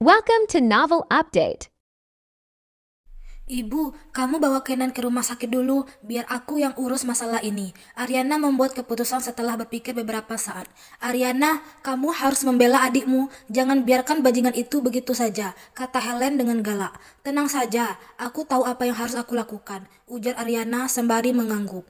Welcome to Novel Update. Ibu, kamu bawa Kenan ke rumah sakit dulu, biar aku yang urus masalah ini. Ariana membuat keputusan setelah berpikir beberapa saat. Ariana, kamu harus membela adikmu. Jangan biarkan bajingan itu begitu saja, kata Helen dengan galak. Tenang saja, aku tahu apa yang harus aku lakukan, ujar Ariana sembari mengangguk.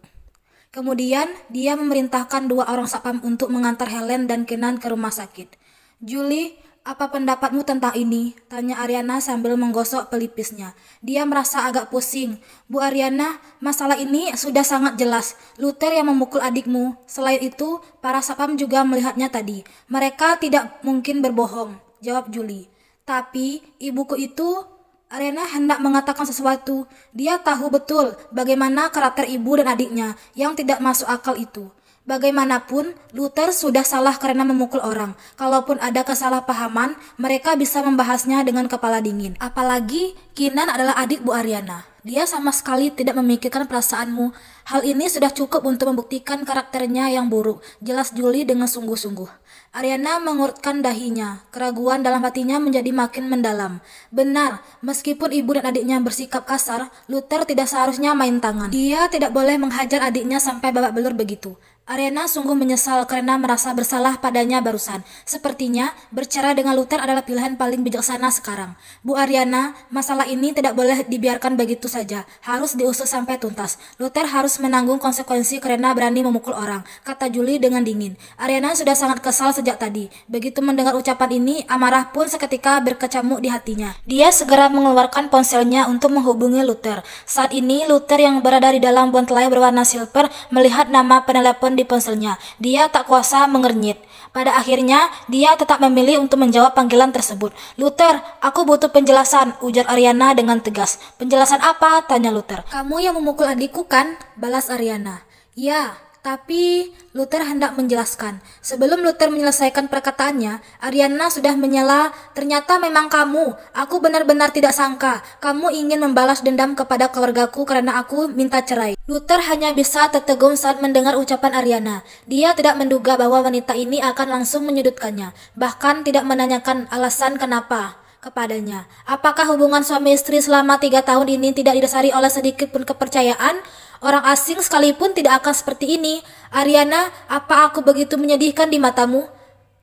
Kemudian, dia memerintahkan dua orang satpam untuk mengantar Helen dan Kenan ke rumah sakit. Julie, apa pendapatmu tentang ini? Tanya Ariana sambil menggosok pelipisnya. Dia merasa agak pusing. Bu Ariana, masalah ini sudah sangat jelas. Luther yang memukul adikmu. Selain itu, para satpam juga melihatnya tadi. Mereka tidak mungkin berbohong, jawab Julie. Tapi, ibuku itu... Ariana hendak mengatakan sesuatu. Dia tahu betul bagaimana karakter ibu dan adiknya yang tidak masuk akal itu. Bagaimanapun, Luther sudah salah karena memukul orang. Kalaupun ada kesalahpahaman, mereka bisa membahasnya dengan kepala dingin. Apalagi, Kenan adalah adik Bu Ariana. Dia sama sekali tidak memikirkan perasaanmu. Hal ini sudah cukup untuk membuktikan karakternya yang buruk, jelas Julie dengan sungguh-sungguh. Ariana mengurutkan dahinya. Keraguan dalam hatinya menjadi makin mendalam. Benar, meskipun ibu dan adiknya bersikap kasar, Luther tidak seharusnya main tangan. Dia tidak boleh menghajar adiknya sampai babak belur begitu. Ariana sungguh menyesal karena merasa bersalah padanya barusan. Sepertinya bercerai dengan Luther adalah pilihan paling bijaksana sekarang. Bu Ariana, masalah ini tidak boleh dibiarkan begitu saja. Harus diusut sampai tuntas. Luther harus menanggung konsekuensi karena berani memukul orang, kata Julie dengan dingin. Ariana sudah sangat kesal sejak tadi. Begitu mendengar ucapan ini, amarah pun seketika berkecamuk di hatinya. Dia segera mengeluarkan ponselnya untuk menghubungi Luther. Saat ini, Luther yang berada di dalam bontlai berwarna silver melihat nama penelepon di ponselnya. Dia tak kuasa mengernyit. Pada akhirnya, dia tetap memilih untuk menjawab panggilan tersebut. Luther, aku butuh penjelasan, ujar Ariana dengan tegas. Penjelasan apa? Tanya Luther. Kamu yang memukul adikku kan? Balas Ariana. Ya, tapi Luther hendak menjelaskan. Sebelum Luther menyelesaikan perkataannya, Ariana sudah menyela. Ternyata memang kamu. Aku benar-benar tidak sangka. Kamu ingin membalas dendam kepada keluargaku karena aku minta cerai. Luther hanya bisa tertegun saat mendengar ucapan Ariana. Dia tidak menduga bahwa wanita ini akan langsung menyudutkannya. Bahkan tidak menanyakan alasan kenapa kepadanya. Apakah hubungan suami istri selama 3 tahun ini tidak didasari oleh sedikit pun kepercayaan? Orang asing sekalipun tidak akan seperti ini. Ariana, apa aku begitu menyedihkan di matamu?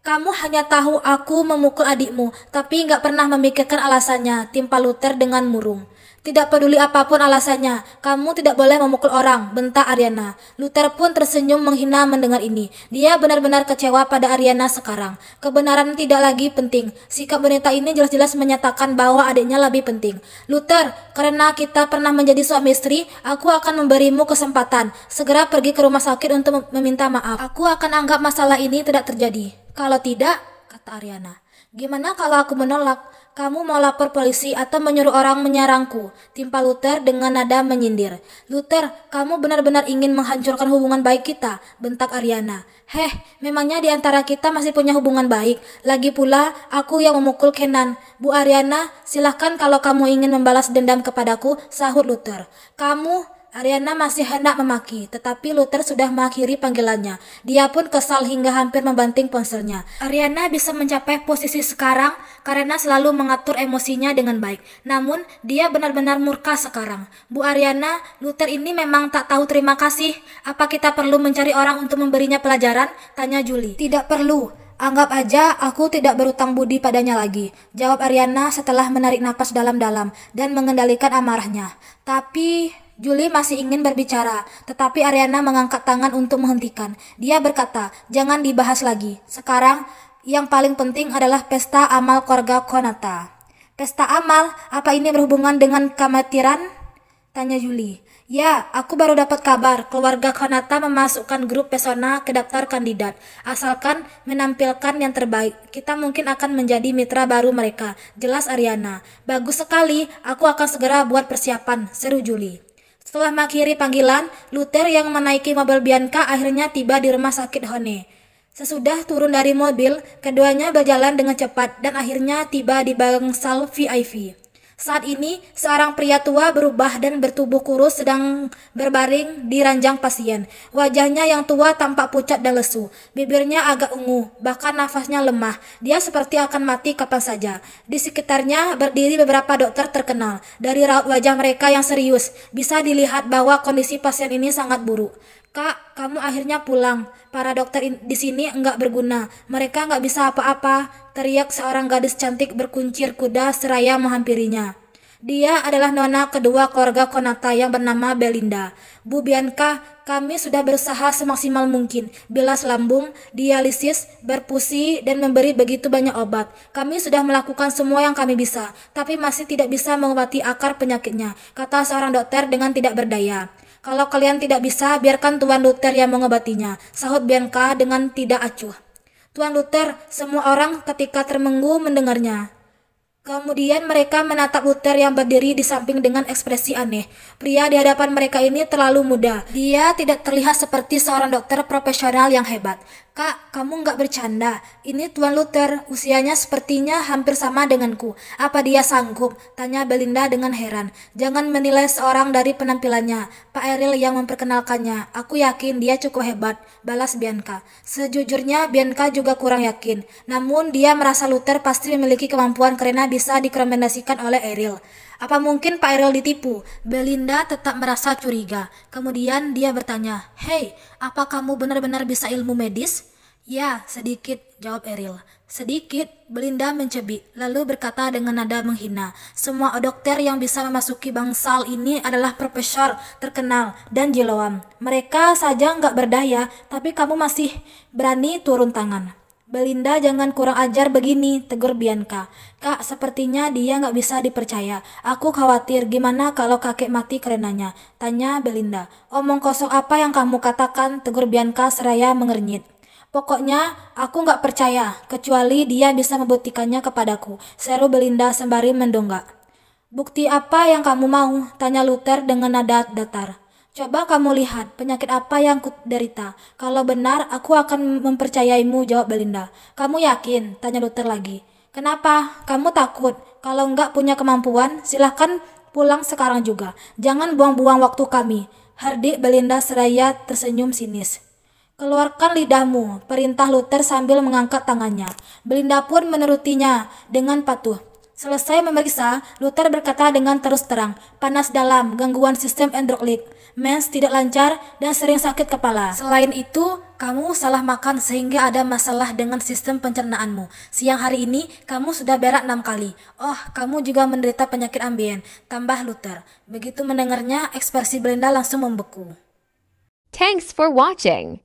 Kamu hanya tahu aku memukul adikmu, tapi nggak pernah memikirkan alasannya, timpal Luther dengan murung. Tidak peduli apapun alasannya, kamu tidak boleh memukul orang, bentak Ariana. Luther pun tersenyum menghina mendengar ini. Dia benar-benar kecewa pada Ariana sekarang. Kebenaran tidak lagi penting. Sikap wanita ini jelas-jelas menyatakan bahwa adiknya lebih penting. Luther, karena kita pernah menjadi suami istri, aku akan memberimu kesempatan. Segera pergi ke rumah sakit untuk meminta maaf. Aku akan anggap masalah ini tidak terjadi. Kalau tidak, kata Ariana. Gimana kalau aku menolak? Kamu mau lapor polisi atau menyuruh orang menyerangku? Timpa Luther dengan nada menyindir. Luther, kamu benar-benar ingin menghancurkan hubungan baik kita, bentak Ariana. Heh, memangnya di antara kita masih punya hubungan baik? Lagi pula, aku yang memukul Kenan. Bu Ariana, silahkan kalau kamu ingin membalas dendam kepadaku, sahut Luther. Ariana masih hendak memaki, tetapi Luther sudah mengakhiri panggilannya. Dia pun kesal hingga hampir membanting ponselnya. Ariana bisa mencapai posisi sekarang karena selalu mengatur emosinya dengan baik. Namun, dia benar-benar murka sekarang. Bu Ariana, Luther ini memang tak tahu terima kasih. Apa kita perlu mencari orang untuk memberinya pelajaran? Tanya Julie. Tidak perlu. Anggap aja aku tidak berutang budi padanya lagi, jawab Ariana setelah menarik napas dalam-dalam dan mengendalikan amarahnya. Tapi... Julie masih ingin berbicara, tetapi Ariana mengangkat tangan untuk menghentikan. Dia berkata, jangan dibahas lagi. Sekarang, yang paling penting adalah pesta amal keluarga Konata. Pesta amal? Apa ini berhubungan dengan kematian? Tanya Julie. Ya, aku baru dapat kabar. Keluarga Konata memasukkan grup pesona ke daftar kandidat. Asalkan menampilkan yang terbaik, kita mungkin akan menjadi mitra baru mereka. Jelas Ariana. Bagus sekali, aku akan segera buat persiapan, seru Julie. Setelah mengakhiri panggilan, Luther yang menaiki mobil Bianca akhirnya tiba di rumah sakit Hone. Sesudah turun dari mobil, keduanya berjalan dengan cepat dan akhirnya tiba di bangsal VIP. Saat ini, seorang pria tua berubah dan bertubuh kurus sedang berbaring di ranjang pasien. Wajahnya yang tua tampak pucat dan lesu. Bibirnya agak ungu, bahkan nafasnya lemah. Dia seperti akan mati kapan saja. Di sekitarnya berdiri beberapa dokter terkenal. Dari raut wajah mereka yang serius, bisa dilihat bahwa kondisi pasien ini sangat buruk. Kak, kamu akhirnya pulang. Para dokter di sini enggak berguna. Mereka enggak bisa apa-apa, teriak seorang gadis cantik berkuncir kuda seraya menghampirinya. Dia adalah nona kedua keluarga Konata yang bernama Belinda. Bu Bianca, kami sudah berusaha semaksimal mungkin. Bilas lambung, dialisis, berfusi, dan memberi begitu banyak obat. Kami sudah melakukan semua yang kami bisa, tapi masih tidak bisa mengobati akar penyakitnya, kata seorang dokter dengan tidak berdaya. Kalau kalian tidak bisa, biarkan Tuan Luther yang mengobatinya, sahut Bianca dengan tidak acuh. Tuan Luther, semua orang ketika termengu mendengarnya. Kemudian mereka menatap Luther yang berdiri di samping dengan ekspresi aneh. Pria di hadapan mereka ini terlalu muda. Dia tidak terlihat seperti seorang dokter profesional yang hebat. Kak, kamu nggak bercanda. Ini Tuan Luther, usianya sepertinya hampir sama denganku. Apa dia sanggup? Tanya Belinda dengan heran. Jangan menilai seorang dari penampilannya. Pak Eril yang memperkenalkannya. Aku yakin dia cukup hebat, balas Bianca. Sejujurnya Bianca juga kurang yakin. Namun dia merasa Luther pasti memiliki kemampuan karena bisa direkomendasikan oleh Eril. Apa mungkin Pak Eril ditipu? Belinda tetap merasa curiga. Kemudian dia bertanya, "Hei, apa kamu benar-benar bisa ilmu medis?" "Ya, sedikit," jawab Eril. "Sedikit?" Belinda mencebik, lalu berkata dengan nada menghina. "Semua dokter yang bisa memasuki bangsal ini adalah profesor terkenal dan jiloam. Mereka saja nggak berdaya, tapi kamu masih berani turun tangan." "Belinda, jangan kurang ajar begini," tegur Bianca. "Kak, sepertinya dia nggak bisa dipercaya. Aku khawatir gimana kalau kakek mati karenanya," tanya Belinda. "Omong kosong apa yang kamu katakan," tegur Bianca seraya mengernyit. "Pokoknya aku nggak percaya, kecuali dia bisa membuktikannya kepadaku," seru Belinda sembari mendongak. "Bukti apa yang kamu mau?" tanya Luther dengan nada datar. "Coba kamu lihat penyakit apa yang kuderita. Kalau benar, aku akan mempercayaimu," jawab Belinda. "Kamu yakin?" tanya Luther lagi. "Kenapa? Kamu takut? Kalau nggak punya kemampuan, silahkan pulang sekarang juga. Jangan buang-buang waktu kami," herdik Belinda seraya tersenyum sinis. "Keluarkan lidahmu," perintah Luther sambil mengangkat tangannya. Belinda pun menurutinya dengan patuh. Selesai memeriksa, Luther berkata dengan terus terang, "Panas dalam, gangguan sistem endokrin, mens tidak lancar, dan sering sakit kepala. Selain itu, kamu salah makan sehingga ada masalah dengan sistem pencernaanmu. Siang hari ini, kamu sudah berak 6 kali. Oh, kamu juga menderita penyakit ambien," tambah Luther. Begitu mendengarnya, ekspresi Belinda langsung membeku. Thanks for watching.